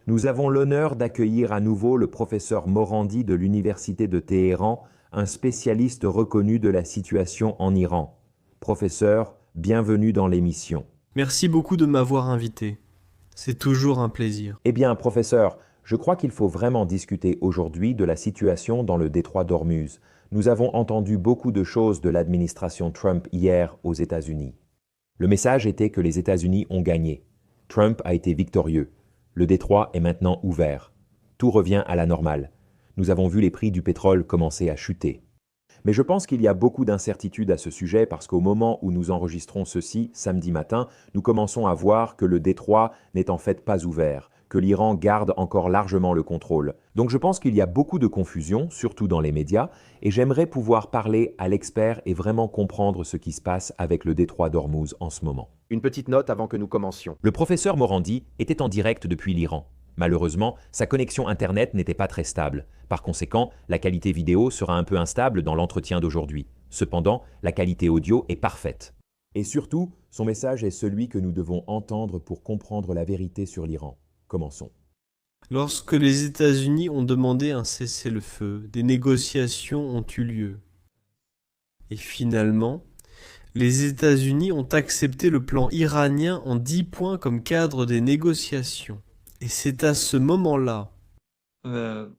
Nous avons l'honneur d'accueillir à nouveau le professeur Morandi de l'Université de Téhéran, un spécialiste reconnu de la situation en Iran. Professeur, bienvenue dans l'émission. Merci beaucoup de m'avoir invité. C'est toujours un plaisir. Eh bien, professeur, je crois qu'il faut vraiment discuter aujourd'hui de la situation dans le détroit d'Ormuz. Nous avons entendu beaucoup de choses de l'administration Trump hier aux États-Unis. Le message était que les États-Unis ont gagné. Trump a été victorieux. Le détroit est maintenant ouvert. Tout revient à la normale. Nous avons vu les prix du pétrole commencer à chuter. Mais je pense qu'il y a beaucoup d'incertitudes à ce sujet parce qu'au moment où nous enregistrons ceci, samedi matin, nous commençons à voir que le détroit n'est en fait pas ouvert, que l'Iran garde encore largement le contrôle. Donc je pense qu'il y a beaucoup de confusion, surtout dans les médias, et j'aimerais pouvoir parler à l'expert et vraiment comprendre ce qui se passe avec le détroit d'Ormuz en ce moment. Une petite note avant que nous commencions. Le professeur Morandi était en direct depuis l'Iran. Malheureusement, sa connexion Internet n'était pas très stable. Par conséquent, la qualité vidéo sera un peu instable dans l'entretien d'aujourd'hui. Cependant, la qualité audio est parfaite. Et surtout, son message est celui que nous devons entendre pour comprendre la vérité sur l'Iran. Commençons. Lorsque les États-Unis ont demandé un cessez-le-feu, des négociations ont eu lieu. Et finalement, les États-Unis ont accepté le plan iranien en 10 points comme cadre des négociations. Et c'est à ce moment-là que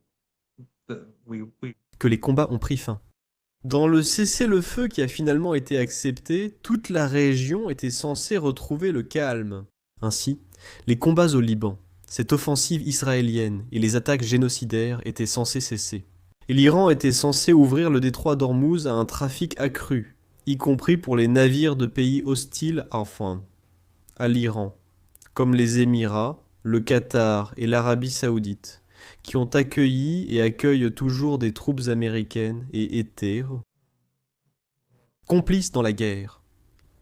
les combats ont pris fin. Dans le cessez-le-feu qui a finalement été accepté, toute la région était censée retrouver le calme. Ainsi, les combats au Liban, cette offensive israélienne et les attaques génocidaires étaient censés cesser. Et l'Iran était censé ouvrir le détroit d'Ormuz à un trafic accru, y compris pour les navires de pays hostiles à l'Iran, comme les Émirats, le Qatar et l'Arabie Saoudite, qui ont accueilli et accueillent toujours des troupes américaines et étaient complices dans la guerre.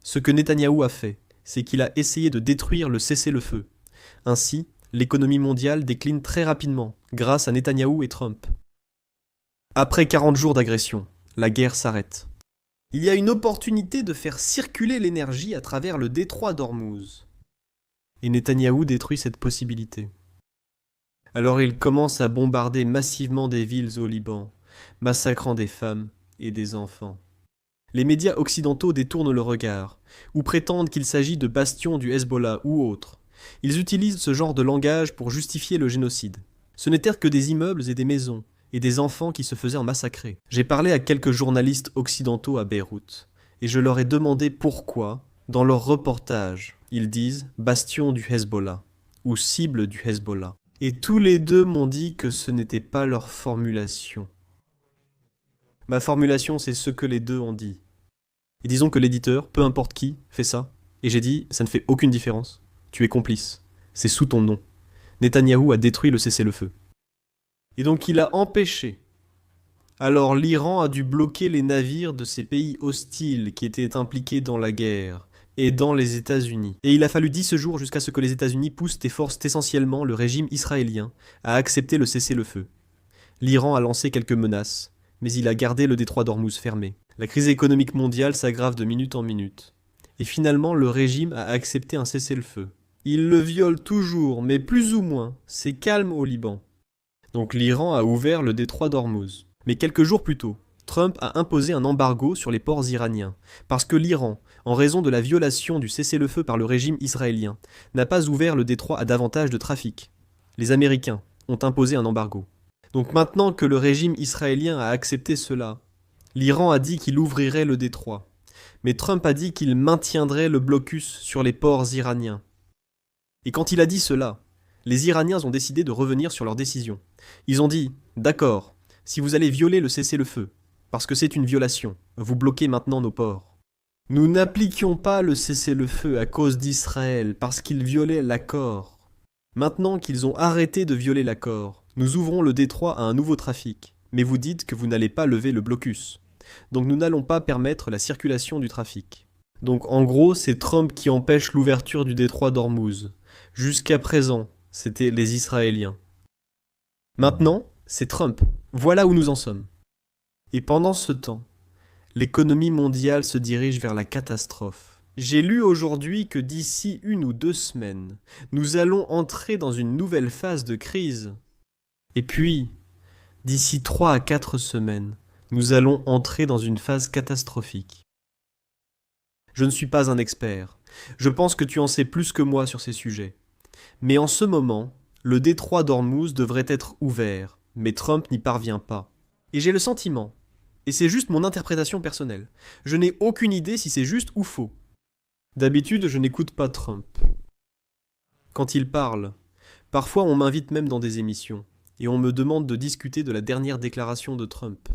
Ce que Netanyahou a fait, c'est qu'il a essayé de détruire le cessez-le-feu. Ainsi, l'économie mondiale décline très rapidement, grâce à Netanyahou et Trump. Après 40 jours d'agression, la guerre s'arrête. Il y a une opportunité de faire circuler l'énergie à travers le détroit d'Ormuz. Et Netanyahou détruit cette possibilité. Alors il commence à bombarder massivement des villes au Liban, massacrant des femmes et des enfants. Les médias occidentaux détournent le regard, ou prétendent qu'il s'agit de bastions du Hezbollah ou autres. Ils utilisent ce genre de langage pour justifier le génocide. Ce n'étaient que des immeubles et des maisons, et des enfants qui se faisaient massacrer. J'ai parlé à quelques journalistes occidentaux à Beyrouth, et je leur ai demandé pourquoi, dans leurs reportages, ils disent « bastion du Hezbollah » ou « cible du Hezbollah ». Et tous les deux m'ont dit que ce n'était pas leur formulation. Ma formulation, c'est ce que les deux ont dit. Et disons que l'éditeur, peu importe qui, fait ça. Et j'ai dit, ça ne fait aucune différence. Tu es complice. C'est sous ton nom. Netanyahou a détruit le cessez-le-feu. Et donc il a empêché. Alors l'Iran a dû bloquer les navires de ces pays hostiles qui étaient impliqués dans la guerre, et dans les États-Unis. Et il a fallu 10 jours jusqu'à ce que les États-Unis poussent et forcent essentiellement le régime israélien à accepter le cessez-le-feu. L'Iran a lancé quelques menaces, mais il a gardé le détroit d'Ormuz fermé. La crise économique mondiale s'aggrave de minute en minute. Et finalement, le régime a accepté un cessez-le-feu. Il le viole toujours, mais plus ou moins. C'est calme au Liban. Donc l'Iran a ouvert le détroit d'Ormuz. Mais quelques jours plus tôt, Trump a imposé un embargo sur les ports iraniens, parce que l'Iran, en raison de la violation du cessez-le-feu par le régime israélien, n'a pas ouvert le détroit à davantage de trafic. Les Américains ont imposé un embargo. Donc maintenant que le régime israélien a accepté cela, l'Iran a dit qu'il ouvrirait le détroit. Mais Trump a dit qu'il maintiendrait le blocus sur les ports iraniens. Et quand il a dit cela, les Iraniens ont décidé de revenir sur leur décision. Ils ont dit « D'accord, si vous allez violer le cessez-le-feu, parce que c'est une violation, vous bloquez maintenant nos ports. Nous n'appliquions pas le cessez-le-feu à cause d'Israël, parce qu'ils violaient l'accord. Maintenant qu'ils ont arrêté de violer l'accord, nous ouvrons le détroit à un nouveau trafic, mais vous dites que vous n'allez pas lever le blocus. Donc nous n'allons pas permettre la circulation du trafic. Donc en gros, c'est Trump qui empêche l'ouverture du détroit d'Ormuz. Jusqu'à présent, c'était les Israéliens. Maintenant, c'est Trump. Voilà où nous en sommes. Et pendant ce temps, l'économie mondiale se dirige vers la catastrophe. J'ai lu aujourd'hui que d'ici 1 ou 2 semaines, nous allons entrer dans une nouvelle phase de crise. Et puis, d'ici 3 à 4 semaines, nous allons entrer dans une phase catastrophique. Je ne suis pas un expert. Je pense que tu en sais plus que moi sur ces sujets. Mais en ce moment, le détroit d'Ormuz devrait être ouvert, mais Trump n'y parvient pas. Et j'ai le sentiment, et c'est juste mon interprétation personnelle, je n'ai aucune idée si c'est juste ou faux. D'habitude, je n'écoute pas Trump. Quand il parle, parfois on m'invite même dans des émissions, et on me demande de discuter de la dernière déclaration de Trump.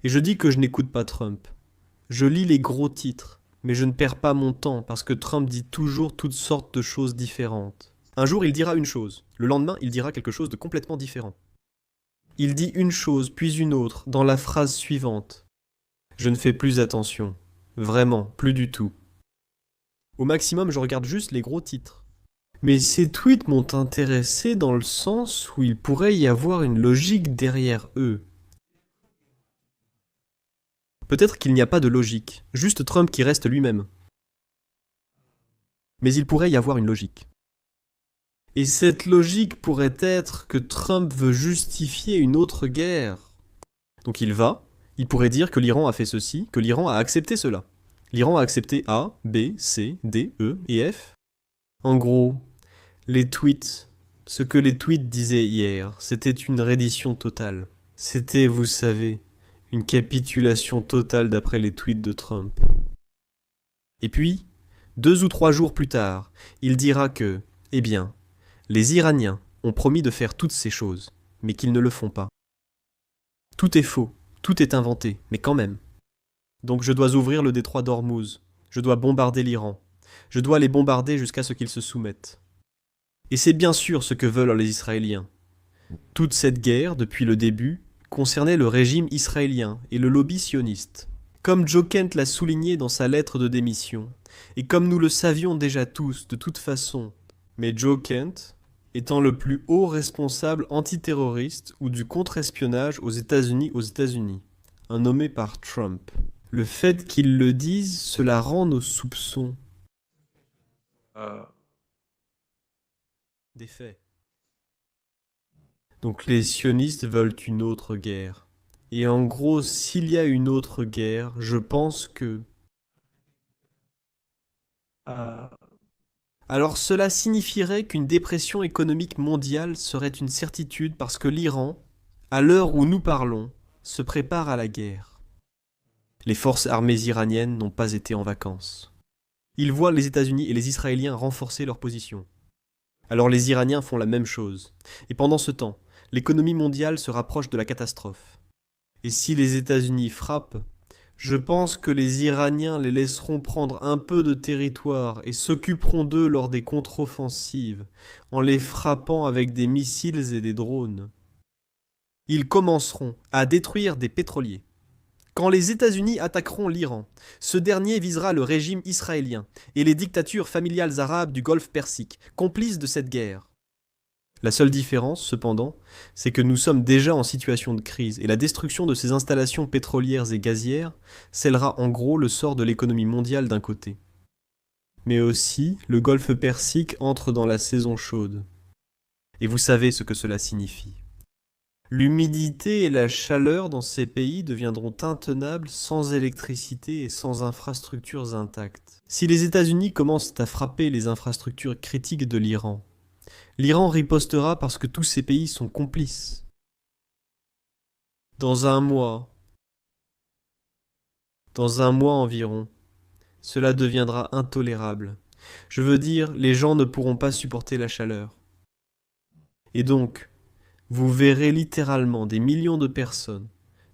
Et je dis que je n'écoute pas Trump. Je lis les gros titres, mais je ne perds pas mon temps parce que Trump dit toujours toutes sortes de choses différentes. Un jour, il dira une chose, le lendemain, il dira quelque chose de complètement différent. Il dit une chose, puis une autre, dans la phrase suivante. Je ne fais plus attention. Vraiment, plus du tout. Au maximum, je regarde juste les gros titres. Mais ces tweets m'ont intéressé dans le sens où il pourrait y avoir une logique derrière eux. Peut-être qu'il n'y a pas de logique, juste Trump qui reste lui-même. Mais il pourrait y avoir une logique. Et cette logique pourrait être que Trump veut justifier une autre guerre. Donc il pourrait dire que l'Iran a fait ceci, que l'Iran a accepté cela. L'Iran a accepté A, B, C, D, E et F. En gros, ce que les tweets disaient hier, c'était une reddition totale. C'était, vous savez, une capitulation totale d'après les tweets de Trump. Et puis, 2 ou 3 jours plus tard, il dira que, eh bien, les Iraniens ont promis de faire toutes ces choses, mais qu'ils ne le font pas. Tout est faux, tout est inventé, mais quand même. Donc je dois ouvrir le détroit d'Ormuz, je dois bombarder l'Iran, je dois les bombarder jusqu'à ce qu'ils se soumettent. Et c'est bien sûr ce que veulent les Israéliens. Toute cette guerre, depuis le début, concernait le régime israélien et le lobby sioniste. Comme Joe Kent l'a souligné dans sa lettre de démission, et comme nous le savions déjà tous de toute façon, mais Joe Kent étant le plus haut responsable antiterroriste ou du contre-espionnage aux États-Unis, un nommé par Trump. Le fait qu'il le dise, cela rend nos soupçons des faits. Donc les sionistes veulent une autre guerre. Et en gros, s'il y a une autre guerre, je pense que... Alors cela signifierait qu'une dépression économique mondiale serait une certitude parce que l'Iran, à l'heure où nous parlons, se prépare à la guerre. Les forces armées iraniennes n'ont pas été en vacances. Ils voient les États-Unis et les Israéliens renforcer leur position. Alors les Iraniens font la même chose. Et pendant ce temps, l'économie mondiale se rapproche de la catastrophe. Et si les États-Unis frappent, je pense que les Iraniens les laisseront prendre un peu de territoire et s'occuperont d'eux lors des contre-offensives, en les frappant avec des missiles et des drones. Ils commenceront à détruire des pétroliers. Quand les États-Unis attaqueront l'Iran, ce dernier visera le régime israélien et les dictatures familiales arabes du Golfe Persique, complices de cette guerre. La seule différence, cependant, c'est que nous sommes déjà en situation de crise et la destruction de ces installations pétrolières et gazières scellera en gros le sort de l'économie mondiale d'un côté. Mais aussi, le Golfe Persique entre dans la saison chaude. Et vous savez ce que cela signifie. L'humidité et la chaleur dans ces pays deviendront intenables sans électricité et sans infrastructures intactes. Si les États-Unis commencent à frapper les infrastructures critiques de l'Iran, l'Iran ripostera parce que tous ces pays sont complices. Dans un mois environ, cela deviendra intolérable. Je veux dire, les gens ne pourront pas supporter la chaleur. Et donc, vous verrez littéralement des millions de personnes,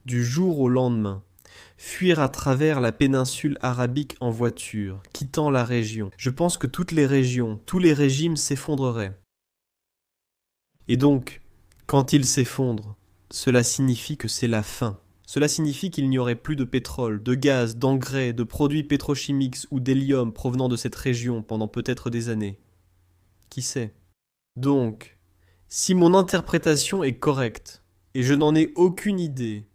du jour au lendemain, fuir à travers la péninsule arabique en voiture, quittant la région. Je pense que toutes les régions, tous les régimes s'effondreraient. Et donc, quand ils s'effondrent, cela signifie que c'est la fin. Cela signifie qu'il n'y aurait plus de pétrole, de gaz, d'engrais, de produits pétrochimiques ou d'hélium provenant de cette région pendant peut-être des années. Qui sait ? Donc, si mon interprétation est correcte, et je n'en ai aucune idée,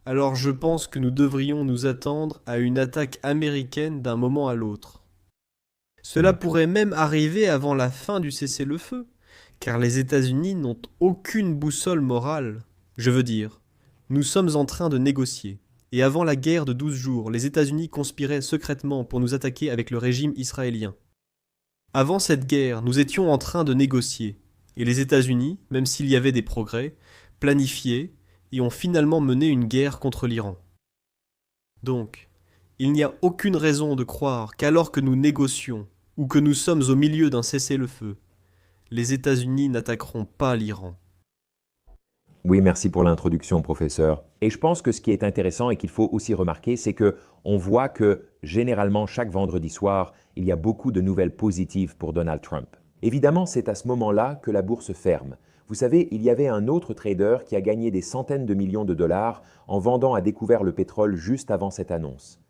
alors je pense que nous devrions nous attendre à une attaque américaine d'un moment à l'autre. Cela pourrait même arriver avant la fin du cessez-le-feu, car les États-Unis n'ont aucune boussole morale. Je veux dire, nous sommes en train de négocier. Et avant la guerre de 12 jours, les États-Unis conspiraient secrètement pour nous attaquer avec le régime israélien. Avant cette guerre, nous étions en train de négocier. Et les États-Unis, même s'il y avait des progrès, planifiaient et ont finalement mené une guerre contre l'Iran. Donc, il n'y a aucune raison de croire qu'alors que nous négocions, ou que nous sommes au milieu d'un cessez-le-feu, les États-Unis n'attaqueront pas l'Iran. Oui, merci pour l'introduction, professeur. Et je pense que ce qui est intéressant et qu'il faut aussi remarquer, c'est que on voit que généralement chaque vendredi soir, il y a beaucoup de nouvelles positives pour Donald Trump. Évidemment, c'est à ce moment-là que la bourse ferme. Vous savez, il y avait un autre trader qui a gagné des centaines de millions de dollars en vendant à découvert le pétrole juste avant cette annonce.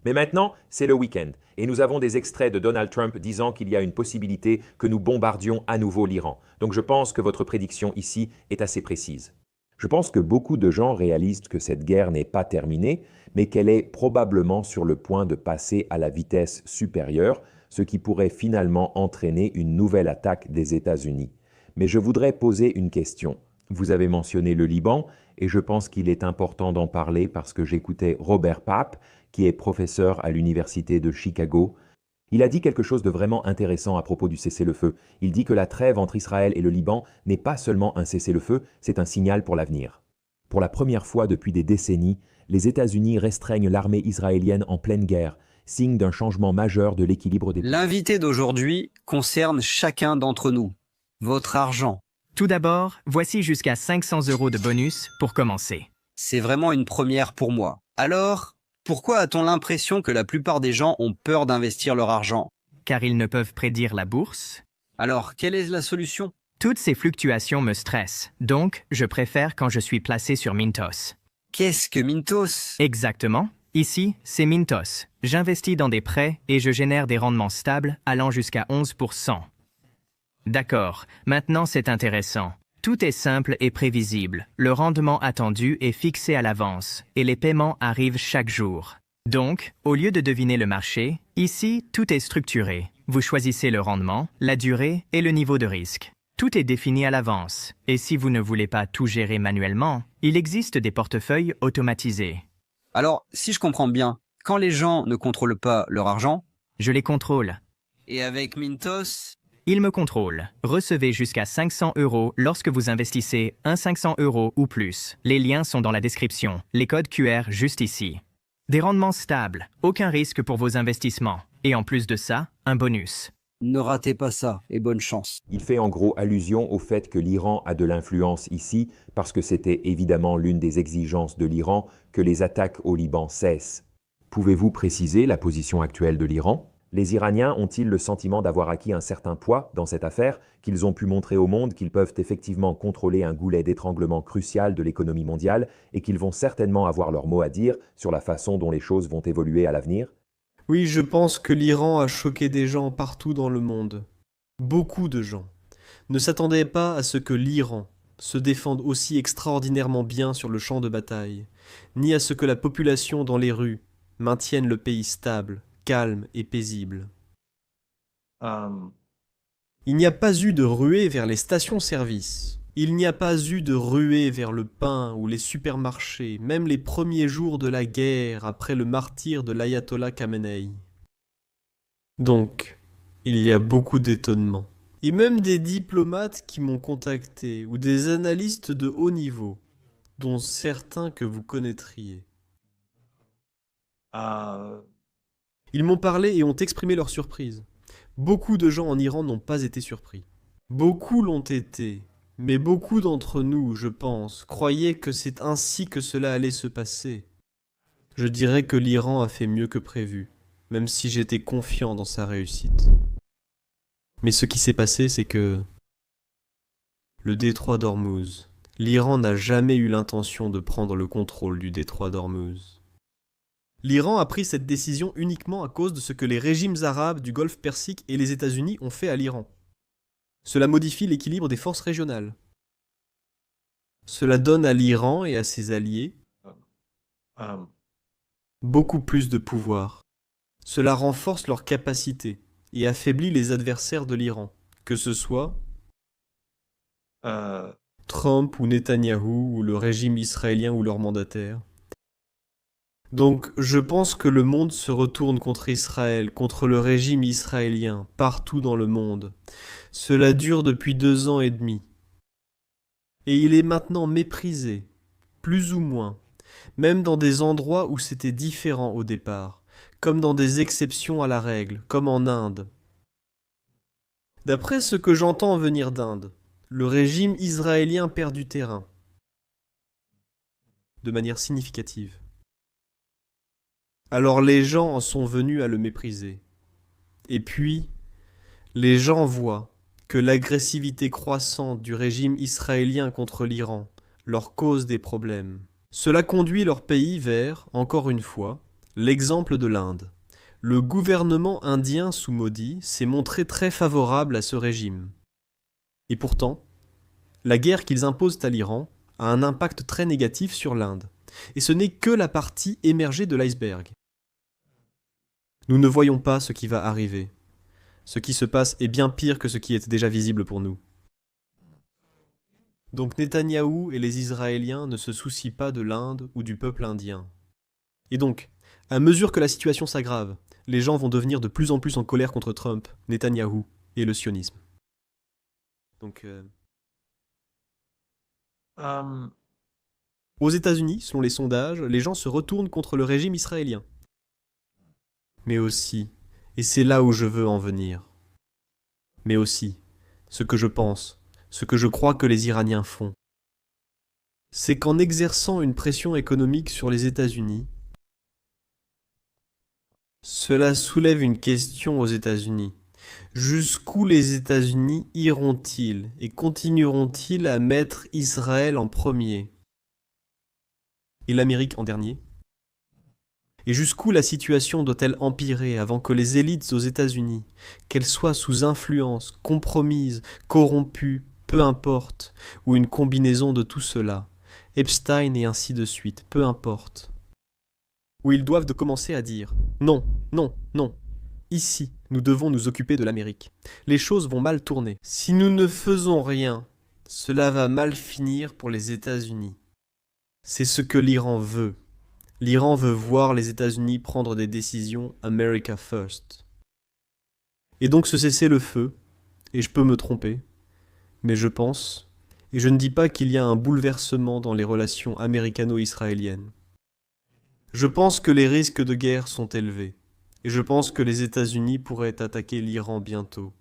Mais maintenant, c'est le week-end et nous avons des extraits de Donald Trump disant qu'il y a une possibilité que nous bombardions à nouveau l'Iran. Donc je pense que votre prédiction ici est assez précise. Je pense que beaucoup de gens réalisent que cette guerre n'est pas terminée, mais qu'elle est probablement sur le point de passer à la vitesse supérieure, ce qui pourrait finalement entraîner une nouvelle attaque des États-Unis. Mais je voudrais poser une question. Vous avez mentionné le Liban, et je pense qu'il est important d'en parler parce que j'écoutais Robert Pape, qui est professeur à l'Université de Chicago. Il a dit quelque chose de vraiment intéressant à propos du cessez-le-feu. Il dit que la trêve entre Israël et le Liban n'est pas seulement un cessez-le-feu, c'est un signal pour l'avenir. Pour la première fois depuis des décennies, les États-Unis restreignent l'armée israélienne en pleine guerre, signe d'un changement majeur de l'équilibre des... L'invité d'aujourd'hui concerne chacun d'entre nous. Votre argent. Tout d'abord, voici jusqu'à 500 € de bonus pour commencer. C'est vraiment une première pour moi. Alors, pourquoi a-t-on l'impression que la plupart des gens ont peur d'investir leur argent? Car ils ne peuvent prédire la bourse. Alors, quelle est la solution? Toutes ces fluctuations me stressent, donc je préfère quand je suis placé sur Mintos. Qu'est-ce que Mintos? Exactement. Ici, c'est Mintos. J'investis dans des prêts et je génère des rendements stables allant jusqu'à 11%. D'accord, maintenant c'est intéressant. Tout est simple et prévisible. Le rendement attendu est fixé à l'avance et les paiements arrivent chaque jour. Donc, au lieu de deviner le marché, ici, tout est structuré. Vous choisissez le rendement, la durée et le niveau de risque. Tout est défini à l'avance. Et si vous ne voulez pas tout gérer manuellement, il existe des portefeuilles automatisés. Alors, si je comprends bien, quand les gens ne contrôlent pas leur argent, Je les contrôle. et avec Mintos, Ils me contrôlent. Recevez jusqu'à 500 € lorsque vous investissez 500 € ou plus. Les liens sont dans la description. Les codes QR juste ici. Des rendements stables, aucun risque pour vos investissements. Et en plus de ça, un bonus. ne ratez pas ça et bonne chance. Il fait en gros allusion au fait que l'Iran a de l'influence ici, parce que c'était évidemment l'une des exigences de l'Iran que les attaques au Liban cessent. Pouvez-vous préciser la position actuelle de l'Iran ? Les Iraniens ont-ils le sentiment d'avoir acquis un certain poids dans cette affaire, qu'ils ont pu montrer au monde qu'ils peuvent effectivement contrôler un goulet d'étranglement crucial de l'économie mondiale et qu'ils vont certainement avoir leur mot à dire sur la façon dont les choses vont évoluer à l'avenir ? Oui, je pense que l'Iran a choqué des gens partout dans le monde. Beaucoup de gens ne s'attendaient pas à ce que l'Iran se défende aussi extraordinairement bien sur le champ de bataille, ni à ce que la population dans les rues maintienne le pays stable, calme et paisible. Il n'y a pas eu de ruée vers les stations-service. Il n'y a pas eu de ruée vers le pain ou les supermarchés, même les premiers jours de la guerre après le martyre de l'ayatollah Khamenei. Donc, il y a beaucoup d'étonnements. Et même des diplomates qui m'ont contacté, ou des analystes de haut niveau, dont certains que vous connaîtriez. Ils m'ont parlé et ont exprimé leur surprise. Beaucoup de gens en Iran n'ont pas été surpris. Beaucoup l'ont été. Mais beaucoup d'entre nous, je pense, croyaient que c'est ainsi que cela allait se passer. Je dirais que l'Iran a fait mieux que prévu, même si j'étais confiant dans sa réussite. Mais ce qui s'est passé, c'est que... Le détroit d'Ormuz. L'Iran n'a jamais eu l'intention de prendre le contrôle du détroit d'Ormuz. L'Iran a pris cette décision uniquement à cause de ce que les régimes arabes du Golfe Persique et les États-Unis ont fait à l'Iran. Cela modifie l'équilibre des forces régionales. Cela donne à l'Iran et à ses alliés beaucoup plus de pouvoir. Cela renforce leur capacité et affaiblit les adversaires de l'Iran, que ce soit Trump ou Netanyahou ou le régime israélien ou leur mandataire. Donc je pense que le monde se retourne contre Israël, contre le régime israélien, partout dans le monde. Cela dure depuis 2 ans et demi. Et il est maintenant méprisé, plus ou moins, même dans des endroits où c'était différent au départ, comme dans des exceptions à la règle, comme en Inde. D'après ce que j'entends venir d'Inde, le régime israélien perd du terrain, de manière significative. Alors les gens en sont venus à le mépriser. Et puis, les gens voient que l'agressivité croissante du régime israélien contre l'Iran leur cause des problèmes. Cela conduit leur pays vers, encore une fois, l'exemple de l'Inde. Le gouvernement indien sous Modi s'est montré très favorable à ce régime. Et pourtant, la guerre qu'ils imposent à l'Iran a un impact très négatif sur l'Inde. Et ce n'est que la partie émergée de l'iceberg. Nous ne voyons pas ce qui va arriver. Ce qui se passe est bien pire que ce qui est déjà visible pour nous. Donc Netanyahou et les Israéliens ne se soucient pas de l'Inde ou du peuple indien. Et donc, à mesure que la situation s'aggrave, les gens vont devenir de plus en plus en colère contre Trump, Netanyahou et le sionisme. Donc, aux États-Unis, selon les sondages, les gens se retournent contre le régime israélien. Mais aussi, et c'est là où je veux en venir, mais aussi, ce que je pense, ce que je crois que les Iraniens font, c'est qu'en exerçant une pression économique sur les États-Unis, cela soulève une question aux États-Unis. Jusqu'où les États-Unis iront-ils et continueront-ils à mettre Israël en premier et l'Amérique en dernier? Et jusqu'où la situation doit-elle empirer avant que les élites aux États-Unis, qu'elles soient sous influence, compromises, corrompues, peu importe, ou une combinaison de tout cela, Epstein et ainsi de suite, peu importe, où ils doivent de commencer à dire « Non, non, non, ici, nous devons nous occuper de l'Amérique. Les choses vont mal tourner. Si nous ne faisons rien, cela va mal finir pour les États-Unis. » C'est ce que l'Iran veut. L'Iran veut voir les États-Unis prendre des décisions America First. Et donc ce cessez-le-feu, et je peux me tromper, mais je pense, et je ne dis pas qu'il y a un bouleversement dans les relations américano-israéliennes. Je pense que les risques de guerre sont élevés, et je pense que les États-Unis pourraient attaquer l'Iran bientôt.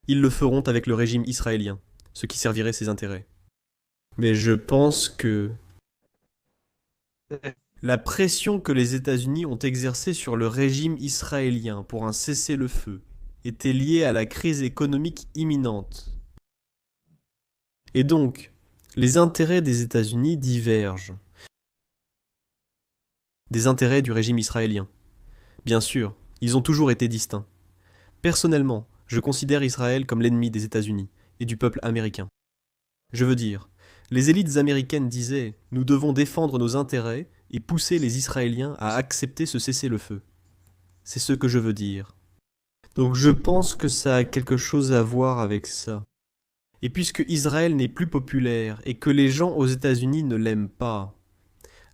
Ils le feront avec le régime israélien, ce qui servirait ses intérêts. Mais je pense que la pression que les États-Unis ont exercée sur le régime israélien pour un cessez-le-feu était liée à la crise économique imminente. Et donc, les intérêts des États-Unis divergent des intérêts du régime israélien. Bien sûr, ils ont toujours été distincts. Personnellement, je considère Israël comme l'ennemi des États-Unis et du peuple américain. Je veux dire, les élites américaines disaient « Nous devons défendre nos intérêts et pousser les Israéliens à accepter ce cessez-le-feu. » C'est ce que je veux dire. Donc je pense que ça a quelque chose à voir avec ça. Et puisque Israël n'est plus populaire et que les gens aux États-Unis ne l'aiment pas,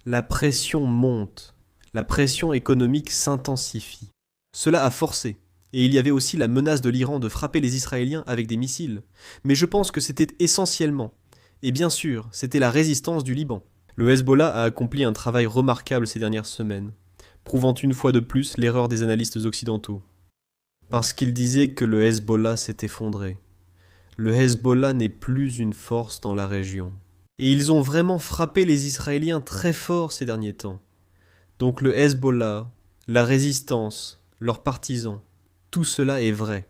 la pression monte, la pression économique s'intensifie. Cela a forcé, et il y avait aussi la menace de l'Iran de frapper les Israéliens avec des missiles. Mais je pense que c'était essentiellement, et bien sûr, c'était la résistance du Liban. Le Hezbollah a accompli un travail remarquable ces dernières semaines, prouvant une fois de plus l'erreur des analystes occidentaux. Parce qu'ils disaient que le Hezbollah s'est effondré. Le Hezbollah n'est plus une force dans la région. Et ils ont vraiment frappé les Israéliens très fort ces derniers temps. Donc le Hezbollah, la résistance, leurs partisans, tout cela est vrai.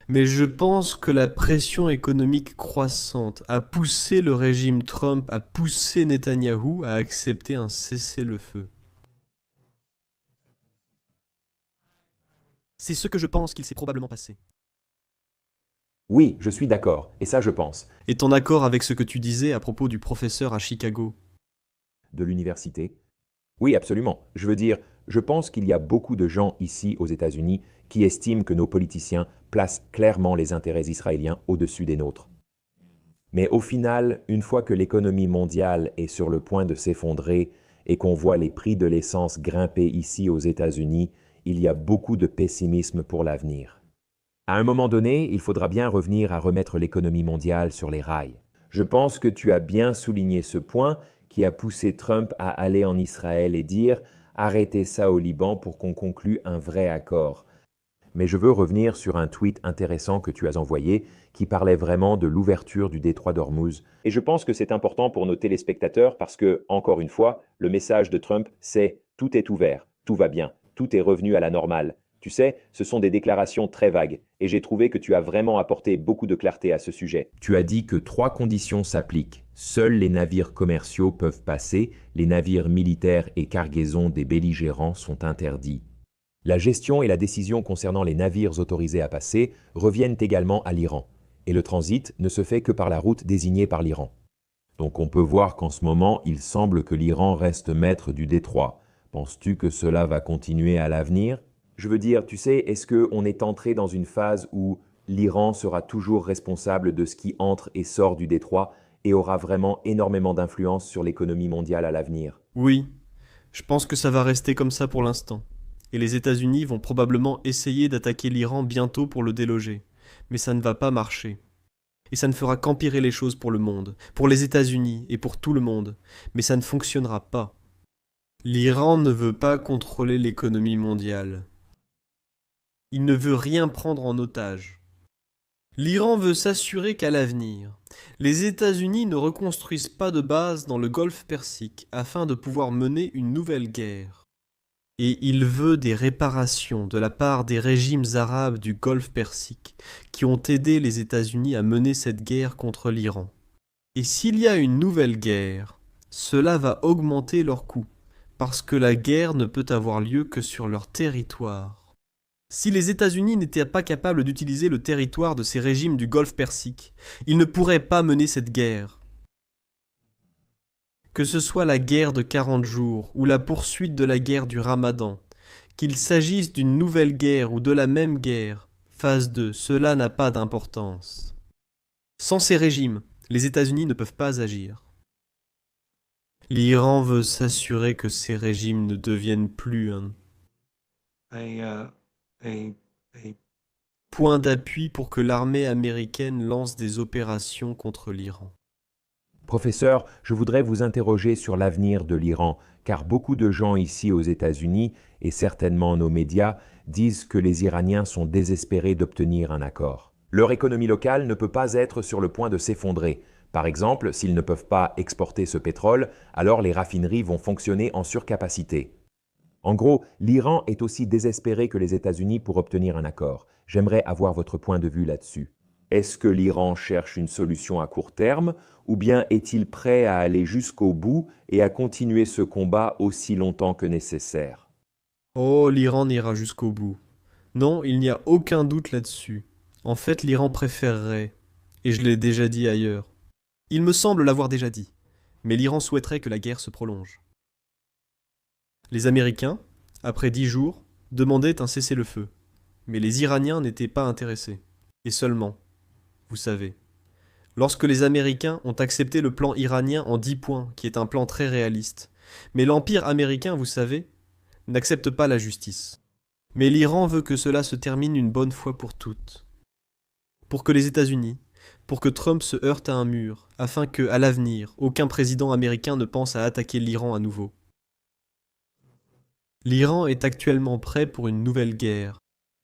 Mais je pense que la pression économique croissante a poussé le régime Trump, a poussé Netanyahou à accepter un cessez-le-feu. C'est ce que je pense qu'il s'est probablement passé. Oui, je suis d'accord, et ça je pense. Est en accord avec ce que tu disais à propos du professeur à Chicago? De l'université? Oui, absolument. Je veux dire, Je pense qu'il y a beaucoup de gens ici aux États-Unis qui estiment que nos politiciens placent clairement les intérêts israéliens au-dessus des nôtres. Mais au final, une fois que l'économie mondiale est sur le point de s'effondrer et qu'on voit les prix de l'essence grimper ici aux États-Unis, il y a beaucoup de pessimisme pour l'avenir. À un moment donné, il faudra bien revenir à remettre l'économie mondiale sur les rails. Je pense que tu as bien souligné ce point qui a poussé Trump à aller en Israël et dire « Arrêtez ça au Liban pour qu'on conclue un vrai accord ». Mais je veux revenir sur un tweet intéressant que tu as envoyé qui parlait vraiment de l'ouverture du détroit d'Ormuz. Et je pense que c'est important pour nos téléspectateurs parce que, encore une fois, le message de Trump, c'est « Tout est ouvert, tout va bien, tout est revenu à la normale ». Tu sais, ce sont des déclarations très vagues, et j'ai trouvé que tu as vraiment apporté beaucoup de clarté à ce sujet. Tu as dit que 3 conditions s'appliquent. Seuls les navires commerciaux peuvent passer, les navires militaires et cargaisons des belligérants sont interdits. La gestion et la décision concernant les navires autorisés à passer reviennent également à l'Iran, et le transit ne se fait que par la route désignée par l'Iran. Donc on peut voir qu'en ce moment, il semble que l'Iran reste maître du détroit. Penses-tu que cela va continuer à l'avenir ? Je veux dire, tu sais, est-ce qu'on est entré dans une phase où l'Iran sera toujours responsable de ce qui entre et sort du détroit et aura vraiment énormément d'influence sur l'économie mondiale à l'avenir? Oui, je pense que ça va rester comme ça pour l'instant. Et les États-Unis vont probablement essayer d'attaquer l'Iran bientôt pour le déloger. Mais ça ne va pas marcher. Et ça ne fera qu'empirer les choses pour le monde, pour les États-Unis et pour tout le monde. Mais ça ne fonctionnera pas. L'Iran ne veut pas contrôler l'économie mondiale. Il ne veut rien prendre en otage. L'Iran veut s'assurer qu'à l'avenir, les États-Unis ne reconstruisent pas de base dans le golfe Persique afin de pouvoir mener une nouvelle guerre. Et il veut des réparations de la part des régimes arabes du golfe Persique qui ont aidé les États-Unis à mener cette guerre contre l'Iran. Et s'il y a une nouvelle guerre, cela va augmenter leur coût, parce que la guerre ne peut avoir lieu que sur leur territoire. Si les États-Unis n'étaient pas capables d'utiliser le territoire de ces régimes du golfe Persique, ils ne pourraient pas mener cette guerre. Que ce soit la guerre de 40 jours ou la poursuite de la guerre du Ramadan, qu'il s'agisse d'une nouvelle guerre ou de la même guerre, phase 2, cela n'a pas d'importance. Sans ces régimes, les États-Unis ne peuvent pas agir. L'Iran veut s'assurer que ces régimes ne deviennent plus un point d'appui pour que l'armée américaine lance des opérations contre l'Iran. Professeur, je voudrais vous interroger sur l'avenir de l'Iran, car beaucoup de gens ici aux États-Unis, et certainement nos médias, disent que les Iraniens sont désespérés d'obtenir un accord. Leur économie locale ne peut pas être sur le point de s'effondrer. Par exemple, s'ils ne peuvent pas exporter ce pétrole, alors les raffineries vont fonctionner en surcapacité. En gros, l'Iran est aussi désespéré que les États-Unis pour obtenir un accord. J'aimerais avoir votre point de vue là-dessus. Est-ce que l'Iran cherche une solution à court terme, ou bien est-il prêt à aller jusqu'au bout et à continuer ce combat aussi longtemps que nécessaire? Oh, l'Iran ira jusqu'au bout. Non, il n'y a aucun doute là-dessus. En fait, l'Iran préférerait, et je l'ai déjà dit ailleurs. Il me semble l'avoir déjà dit, mais l'Iran souhaiterait que la guerre se prolonge. Les Américains, après 10 jours, demandaient un cessez-le-feu, mais les Iraniens n'étaient pas intéressés. Et seulement, vous savez, lorsque les Américains ont accepté le plan iranien en 10 points, qui est un plan très réaliste, mais l'Empire américain, vous savez, n'accepte pas la justice. Mais l'Iran veut que cela se termine une bonne fois pour toutes. Pour que les États-Unis, pour que Trump se heurte à un mur, afin que, à l'avenir, aucun président américain ne pense à attaquer l'Iran à nouveau. L'Iran est actuellement prêt pour une nouvelle guerre,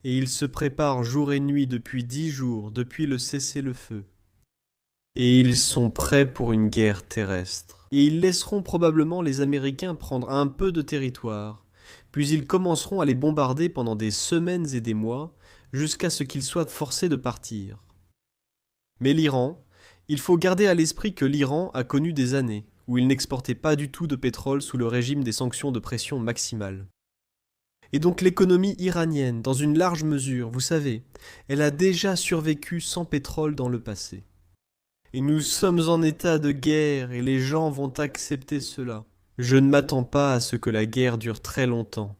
et il se prépare jour et nuit depuis 10 jours, depuis le cessez-le-feu. Et ils sont prêts pour une guerre terrestre. Et ils laisseront probablement les Américains prendre un peu de territoire, puis ils commenceront à les bombarder pendant des semaines et des mois, jusqu'à ce qu'ils soient forcés de partir. Mais l'Iran, il faut garder à l'esprit que l'Iran a connu des années où il n'exportait pas du tout de pétrole sous le régime des sanctions de pression maximale. Et donc l'économie iranienne, dans une large mesure, vous savez, elle a déjà survécu sans pétrole dans le passé. Et nous sommes en état de guerre et les gens vont accepter cela. Je ne m'attends pas à ce que la guerre dure très longtemps,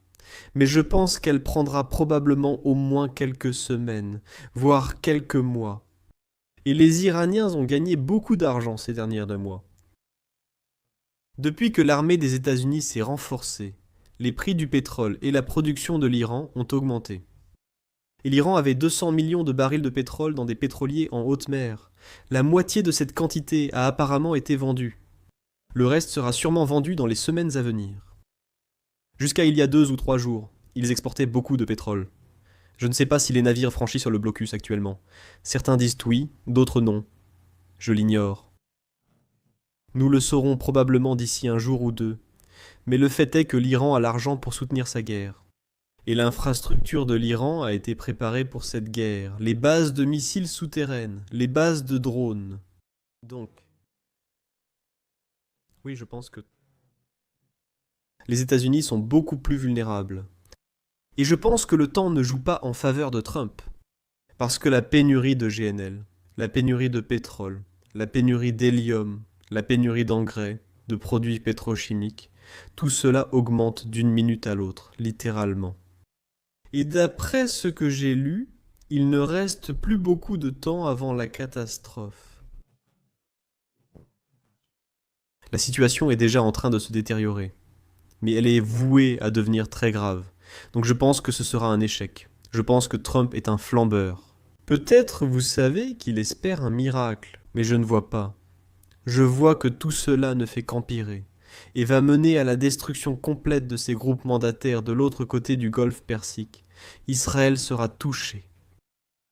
Mais je pense qu'elle prendra probablement au moins quelques semaines, voire quelques mois. Et les Iraniens ont gagné beaucoup d'argent ces derniers mois. Depuis que l'armée des États-Unis s'est renforcée, les prix du pétrole et la production de l'Iran ont augmenté. Et l'Iran avait 200 millions de barils de pétrole dans des pétroliers en haute mer. La moitié de cette quantité a apparemment été vendue. Le reste sera sûrement vendu dans les semaines à venir. Jusqu'à il y a 2 ou 3 jours, ils exportaient beaucoup de pétrole. Je ne sais pas si les navires franchissent sur le blocus actuellement. Certains disent oui, d'autres non. Je l'ignore. Nous le saurons probablement d'ici un jour ou deux. Mais le fait est que l'Iran a l'argent pour soutenir sa guerre. Et l'infrastructure de l'Iran a été préparée pour cette guerre. Les bases de missiles souterraines, les bases de drones. Donc, oui, je pense que les États-Unis sont beaucoup plus vulnérables. Et je pense que le temps ne joue pas en faveur de Trump. Parce que la pénurie de GNL, la pénurie de pétrole, la pénurie d'hélium, la pénurie d'engrais, de produits pétrochimiques, tout cela augmente d'une minute à l'autre, littéralement. Et d'après ce que j'ai lu, il ne reste plus beaucoup de temps avant la catastrophe. La situation est déjà en train de se détériorer, mais elle est vouée à devenir très grave. Donc je pense que ce sera un échec. Je pense que Trump est un flambeur. Peut-être vous savez qu'il espère un miracle, mais je ne vois pas. Je vois que tout cela ne fait qu'empirer, et va mener à la destruction complète de ces groupes mandataires de l'autre côté du golfe Persique. Israël sera touché.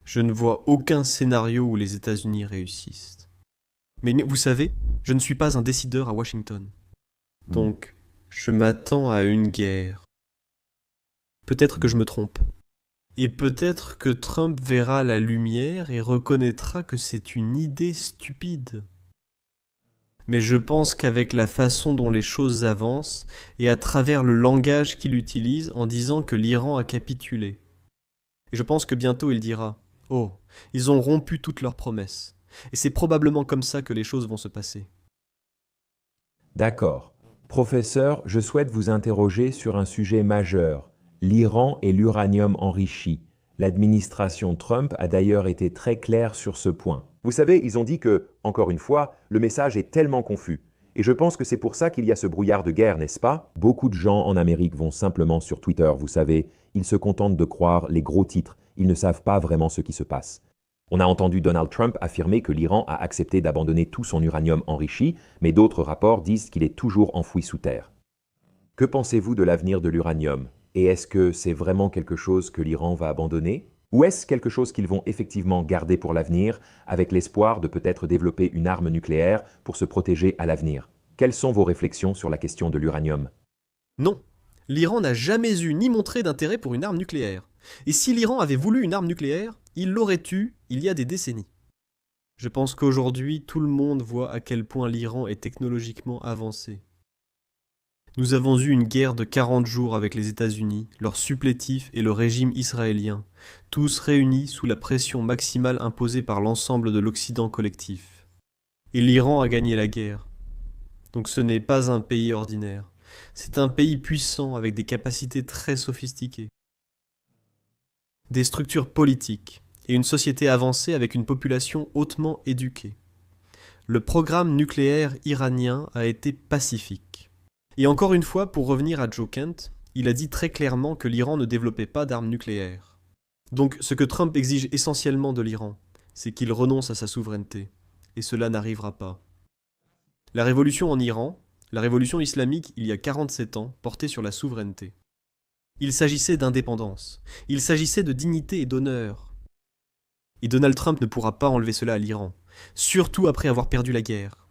Je ne vois aucun scénario où les États-Unis réussissent. Mais vous savez, je ne suis pas un décideur à Washington. Donc, je m'attends à une guerre. Peut-être que je me trompe. Et peut-être que Trump verra la lumière et reconnaîtra que c'est une idée stupide. Mais je pense qu'avec la façon dont les choses avancent, et à travers le langage qu'il utilise en disant que l'Iran a capitulé. Et je pense que bientôt il dira « Oh, ils ont rompu toutes leurs promesses. » Et c'est probablement comme ça que les choses vont se passer. D'accord. Professeur, je souhaite vous interroger sur un sujet majeur, l'Iran et l'uranium enrichi. L'administration Trump a d'ailleurs été très claire sur ce point. Vous savez, ils ont dit que, encore une fois, le message est tellement confus. Et je pense que c'est pour ça qu'il y a ce brouillard de guerre, n'est-ce pas? Beaucoup de gens en Amérique vont simplement sur Twitter, vous savez. Ils se contentent de croire les gros titres. Ils ne savent pas vraiment ce qui se passe. On a entendu Donald Trump affirmer que l'Iran a accepté d'abandonner tout son uranium enrichi, mais d'autres rapports disent qu'il est toujours enfoui sous terre. Que pensez-vous de l'avenir de l'uranium? Et est-ce que c'est vraiment quelque chose que l'Iran va abandonner? Ou est-ce quelque chose qu'ils vont effectivement garder pour l'avenir, avec l'espoir de peut-être développer une arme nucléaire pour se protéger à l'avenir? Quelles sont vos réflexions sur la question de l'uranium? Non, l'Iran n'a jamais eu ni montré d'intérêt pour une arme nucléaire. Et si l'Iran avait voulu une arme nucléaire, il l'aurait eue il y a des décennies. Je pense qu'aujourd'hui, tout le monde voit à quel point l'Iran est technologiquement avancé. Nous avons eu une guerre de 40 jours avec les États-Unis, leurs supplétifs et le régime israélien, tous réunis sous la pression maximale imposée par l'ensemble de l'Occident collectif. Et l'Iran a gagné la guerre. Donc ce n'est pas un pays ordinaire. C'est un pays puissant avec des capacités très sophistiquées. Des structures politiques et une société avancée avec une population hautement éduquée. Le programme nucléaire iranien a été pacifique. Et encore une fois, pour revenir à Joe Kent, il a dit très clairement que l'Iran ne développait pas d'armes nucléaires. Donc ce que Trump exige essentiellement de l'Iran, c'est qu'il renonce à sa souveraineté. Et cela n'arrivera pas. La révolution en Iran, la révolution islamique il y a 47 ans, portait sur la souveraineté. Il s'agissait d'indépendance, il s'agissait de dignité et d'honneur. Et Donald Trump ne pourra pas enlever cela à l'Iran, surtout après avoir perdu la guerre.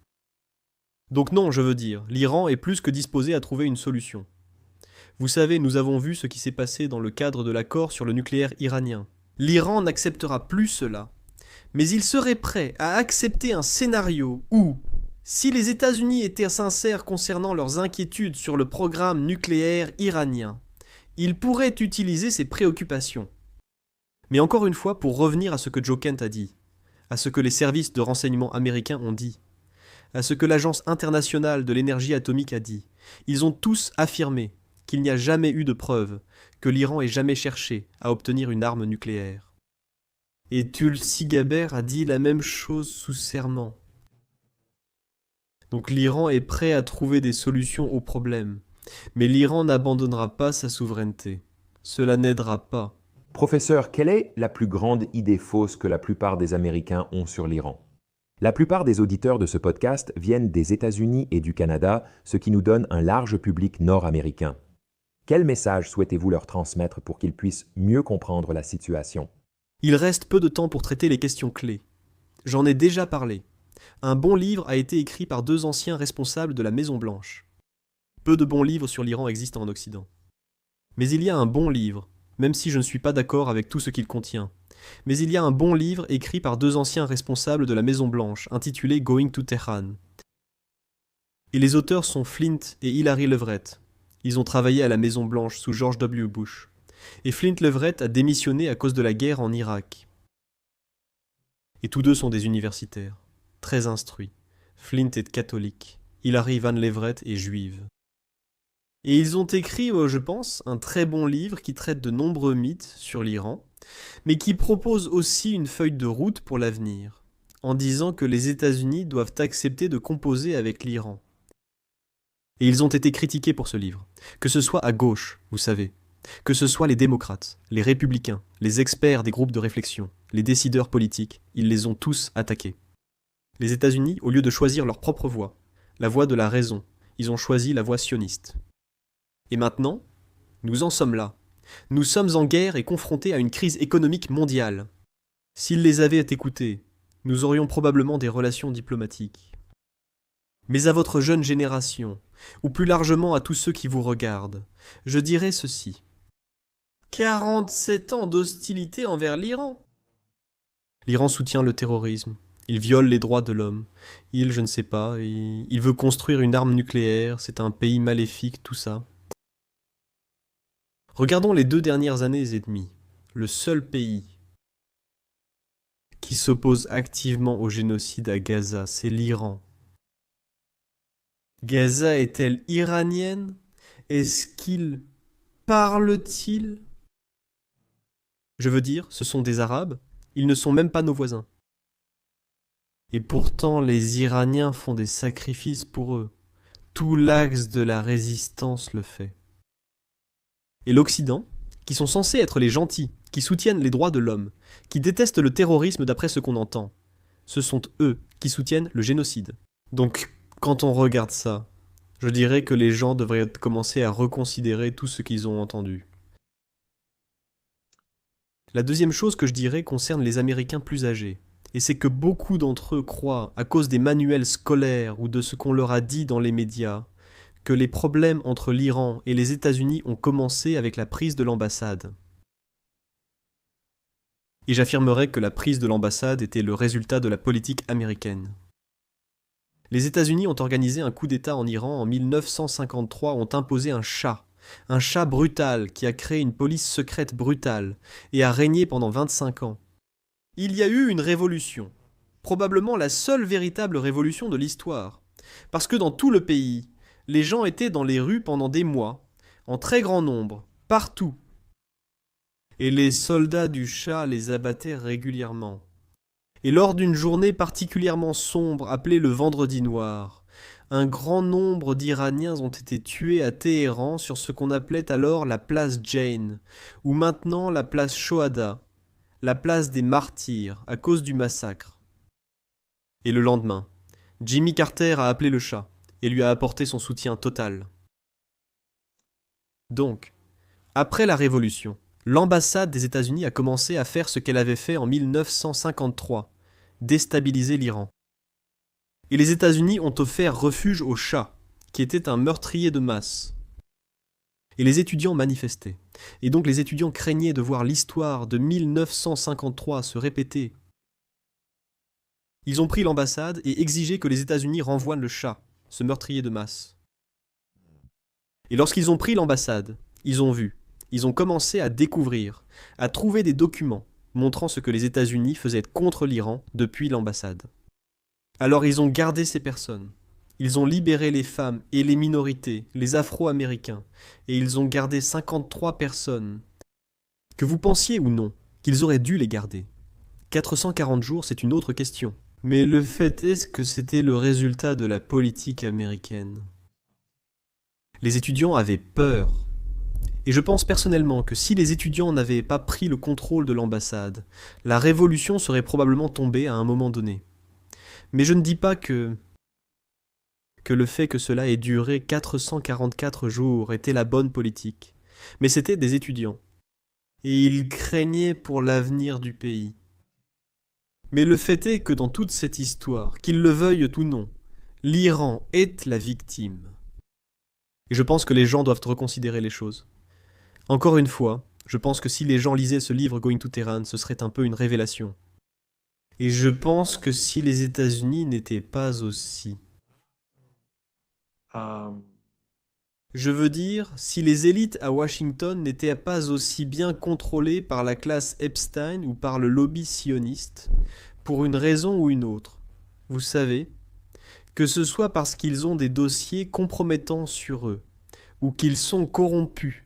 Donc non, je veux dire, l'Iran est plus que disposé à trouver une solution. Vous savez, nous avons vu ce qui s'est passé dans le cadre de l'accord sur le nucléaire iranien. L'Iran n'acceptera plus cela, mais il serait prêt à accepter un scénario où, si les États-Unis étaient sincères concernant leurs inquiétudes sur le programme nucléaire iranien, ils pourraient utiliser ces préoccupations. Mais encore une fois, pour revenir à ce que Joe Kent a dit, à ce que les services de renseignement américains ont dit, à ce que l'Agence internationale de l'énergie atomique a dit, ils ont tous affirmé qu'il n'y a jamais eu de preuve, que l'Iran ait jamais cherché à obtenir une arme nucléaire. Et Tulsi Gabbard a dit la même chose sous serment. Donc l'Iran est prêt à trouver des solutions aux problèmes, mais l'Iran n'abandonnera pas sa souveraineté. Cela n'aidera pas. Professeur, quelle est la plus grande idée fausse que la plupart des Américains ont sur l'Iran? La plupart des auditeurs de ce podcast viennent des États-Unis et du Canada, ce qui nous donne un large public nord-américain. Quel message souhaitez-vous leur transmettre pour qu'ils puissent mieux comprendre la situation? Il reste peu de temps pour traiter les questions clés. J'en ai déjà parlé. Un bon livre a été écrit par 2 anciens responsables de la Maison-Blanche. Peu de bons livres sur l'Iran existent en Occident. Mais il y a un bon livre, même si je ne suis pas d'accord avec tout ce qu'il contient. Mais il y a un bon livre écrit par 2 anciens responsables de la Maison-Blanche, intitulé Going to Tehran. Et les auteurs sont Flint et Hilary Leverett. Ils ont travaillé à la Maison-Blanche sous George W. Bush. Et Flint Leverett a démissionné à cause de la guerre en Irak. Et tous deux sont des universitaires, très instruits. Flint est catholique, Hilary Van Leverett est juive. Et ils ont écrit, je pense, un très bon livre qui traite de nombreux mythes sur l'Iran, mais qui propose aussi une feuille de route pour l'avenir, en disant que les États-Unis doivent accepter de composer avec l'Iran. Et ils ont été critiqués pour ce livre, que ce soit à gauche, vous savez, que ce soit les démocrates, les républicains, les experts des groupes de réflexion, les décideurs politiques, ils les ont tous attaqués. Les États-Unis, au lieu de choisir leur propre voie, la voie de la raison, ils ont choisi la voie sioniste. Et maintenant, nous en sommes là. Nous sommes en guerre et confrontés à une crise économique mondiale. S'ils les avaient écoutés, nous aurions probablement des relations diplomatiques. Mais à votre jeune génération, ou plus largement à tous ceux qui vous regardent, je dirais ceci. 47 ans d'hostilité envers l'Iran. L'Iran soutient le terrorisme. Il viole les droits de l'homme. Je ne sais pas, il veut construire une arme nucléaire. C'est un pays maléfique, tout ça. Regardons les 2 dernières années et demie. Le seul pays qui s'oppose activement au génocide à Gaza, c'est l'Iran. Gaza est-elle iranienne? Est-ce qu'il parle-t-il? Je veux dire, ce sont des Arabes, ils ne sont même pas nos voisins. Et pourtant, les Iraniens font des sacrifices pour eux. Tout l'axe de la résistance le fait. Et l'Occident, qui sont censés être les gentils, qui soutiennent les droits de l'homme, qui détestent le terrorisme d'après ce qu'on entend, ce sont eux qui soutiennent le génocide. Donc, quand on regarde ça, je dirais que les gens devraient commencer à reconsidérer tout ce qu'ils ont entendu. La deuxième chose que je dirais concerne les Américains plus âgés, et c'est que beaucoup d'entre eux croient, à cause des manuels scolaires ou de ce qu'on leur a dit dans les médias, que les problèmes entre l'Iran et les États-Unis ont commencé avec la prise de l'ambassade. Et j'affirmerais que la prise de l'ambassade était le résultat de la politique américaine. Les États-Unis ont organisé un coup d'État en Iran en 1953, ont imposé un shah brutal qui a créé une police secrète brutale et a régné pendant 25 ans. Il y a eu une révolution, probablement la seule véritable révolution de l'histoire, parce que dans tout le pays, les gens étaient dans les rues pendant des mois, en très grand nombre, partout. Et les soldats du Shah les abattaient régulièrement. Et lors d'une journée particulièrement sombre appelée le Vendredi Noir, un grand nombre d'Iraniens ont été tués à Téhéran sur ce qu'on appelait alors la place Jane, ou maintenant la place Shohada, la place des martyrs à cause du massacre. Et le lendemain, Jimmy Carter a appelé le Shah et lui a apporté son soutien total. Donc, après la Révolution, l'ambassade des États-Unis a commencé à faire ce qu'elle avait fait en 1953, déstabiliser l'Iran. Et les États-Unis ont offert refuge au Shah, qui était un meurtrier de masse. Et les étudiants manifestaient. Et donc les étudiants craignaient de voir l'histoire de 1953 se répéter. Ils ont pris l'ambassade et exigé que les États-Unis renvoient le Shah, ce meurtrier de masse. Et lorsqu'ils ont pris l'ambassade, ils ont commencé à découvrir, à trouver des documents montrant ce que les États-Unis faisaient contre l'Iran depuis l'ambassade. Alors ils ont gardé ces personnes, Ils ont libéré les femmes et les minorités, les Afro-Américains, et ils ont gardé 53 personnes. Que vous pensiez ou non qu'ils auraient dû les garder. 440 jours, c'est une autre question. Mais le fait est que c'était le résultat de la politique américaine. Les étudiants avaient peur. Et je pense personnellement que si les étudiants n'avaient pas pris le contrôle de l'ambassade, la révolution serait probablement tombée à un moment donné. Mais je ne dis pas que le fait que cela ait duré 444 jours était la bonne politique. Mais c'étaient des étudiants. Et ils craignaient pour l'avenir du pays. Mais le fait est que dans toute cette histoire, qu'ils le veuillent ou non, l'Iran est la victime. Et je pense que les gens doivent reconsidérer les choses. Encore une fois, je pense que si les gens lisaient ce livre Going to Tehran, ce serait un peu une révélation. Et je pense que si les États-Unis n'étaient pas aussi... Je veux dire, si les élites à Washington n'étaient pas aussi bien contrôlées par la classe Epstein ou par le lobby sioniste, pour une raison ou une autre, vous savez, que ce soit parce qu'ils ont des dossiers compromettants sur eux, ou qu'ils sont corrompus,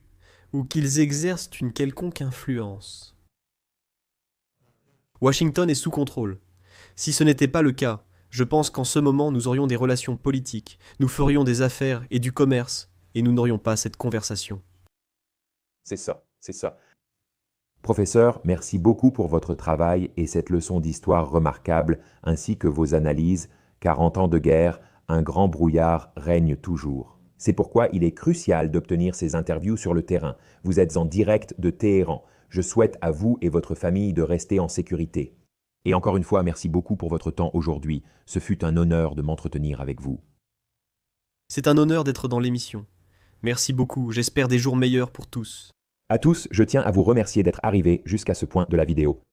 ou qu'ils exercent une quelconque influence. Washington est sous contrôle. Si ce n'était pas le cas, je pense qu'en ce moment nous aurions des relations politiques, nous ferions des affaires et du commerce, et nous n'aurions pas cette conversation. C'est ça, c'est ça. Professeur, merci beaucoup pour votre travail et cette leçon d'histoire remarquable, ainsi que vos analyses, car en temps de guerre, un grand brouillard règne toujours. C'est pourquoi il est crucial d'obtenir ces interviews sur le terrain. Vous êtes en direct de Téhéran. Je souhaite à vous et votre famille de rester en sécurité. Et encore une fois, merci beaucoup pour votre temps aujourd'hui. Ce fut un honneur de m'entretenir avec vous. C'est un honneur d'être dans l'émission. Merci beaucoup, j'espère des jours meilleurs pour tous. À tous, je tiens à vous remercier d'être arrivés jusqu'à ce point de la vidéo.